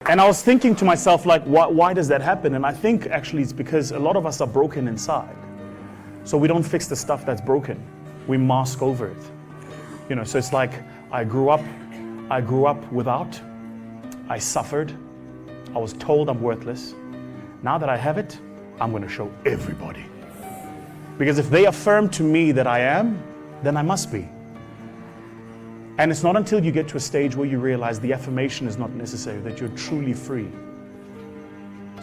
And I was thinking to myself, like, why does that happen? And I think actually it's because a lot of us are broken inside. So we don't fix the stuff that's broken. We mask over it. You know, so it's like I grew up without, I suffered, I was told I'm worthless. Now that I have it, I'm going to show everybody. Because if they affirm to me that I am, then I must be. And it's not until you get to a stage where you realize the affirmation is not necessary, that you're truly free.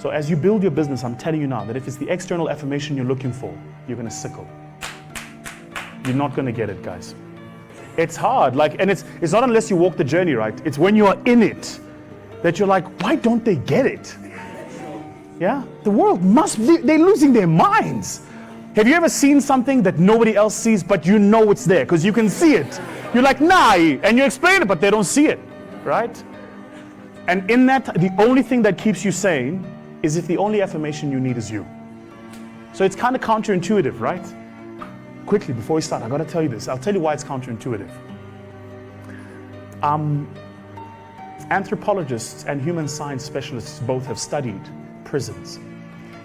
So as you build your business, I'm telling you now that if it's the external affirmation you're looking for, you're going to sickle. You're not going to get it, guys. It's hard, and it's not unless you walk the journey, right? It's when you are in it that you're like, why don't they get it? Yeah? The world they're losing their minds. Have you ever seen something that nobody else sees, but you know it's there because you can see it? You're like, nah, and you explain it, but they don't see it, right? And in that, the only thing that keeps you sane is if the only affirmation you need is you. So it's kind of counterintuitive, right? Quickly, before we start, I got to tell you this. I'll tell you why it's counterintuitive. Anthropologists and human science specialists both have studied prisons.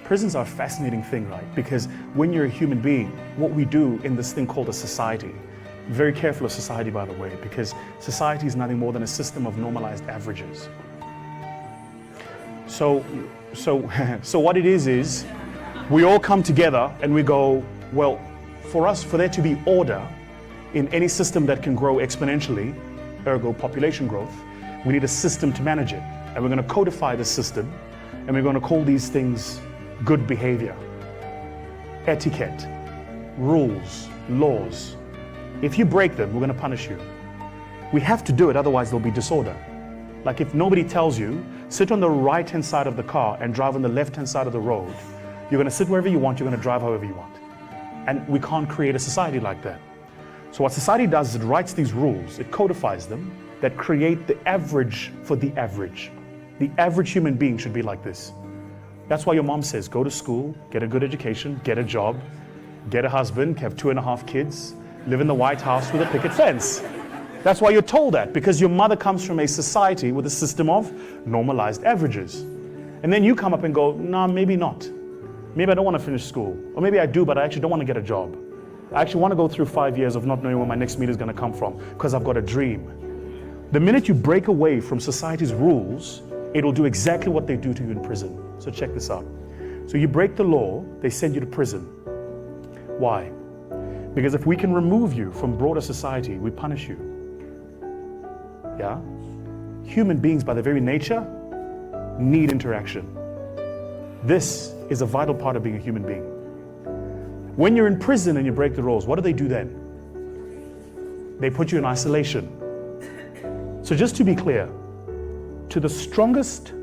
Prisons are a fascinating thing, right? Because when you're a human being, what we do in this thing called a society, very careful of society, by the way, because society is nothing more than a system of normalized averages. So what it is we all come together and we go, well, for there to be order in any system that can grow exponentially, ergo population growth, we need a system to manage it. And we're going to codify the system, and we're going to call these things good behavior, etiquette, rules, laws. If you break them, we're going to punish you. We have to do it, otherwise there'll be disorder. Like if nobody tells you, sit on the right-hand side of the car and drive on the left-hand side of the road, you're going to sit wherever you want, you're going to drive however you want. And we can't create a society like that. So what society does is it writes these rules, it codifies them, that create the average for the average. The average human being should be like this. That's why your mom says, go to school, get a good education, get a job, get a husband, have 2.5 kids, live in the White House with a picket fence. That's why you're told that, because your mother comes from a society with a system of normalized averages. And then you come up and go, nah, maybe not. Maybe I don't want to finish school. Or maybe I do, but I actually don't want to get a job. I actually want to go through 5 years of not knowing where my next meal is going to come from, because I've got a dream. The minute you break away from society's rules, it'll do exactly what they do to you in prison. So check this out. So you break the law, they send you to prison. Why? Because if we can remove you from broader society, we punish you. Yeah? Human beings, by their very nature, need interaction. This is a vital part of being a human being. When you're in prison and you break the rules, what do they do then? They put you in isolation. So just to be clear, to the strongest,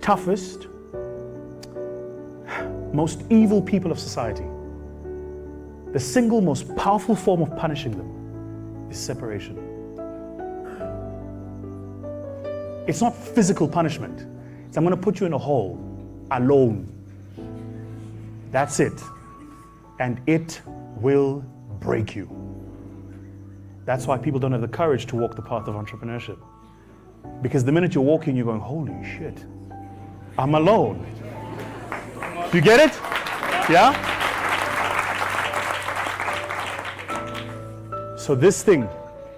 toughest, most evil people of society, the single most powerful form of punishing them is separation. It's not physical punishment. It's I'm going to put you in a hole, alone. That's it. And it will break you. That's why people don't have the courage to walk the path of entrepreneurship. Because the minute you're walking, you're going, holy shit, I'm alone. Do you get it? Yeah? So this thing,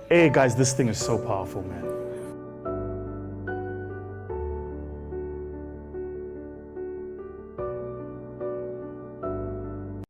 hey guys, this thing is so powerful, man.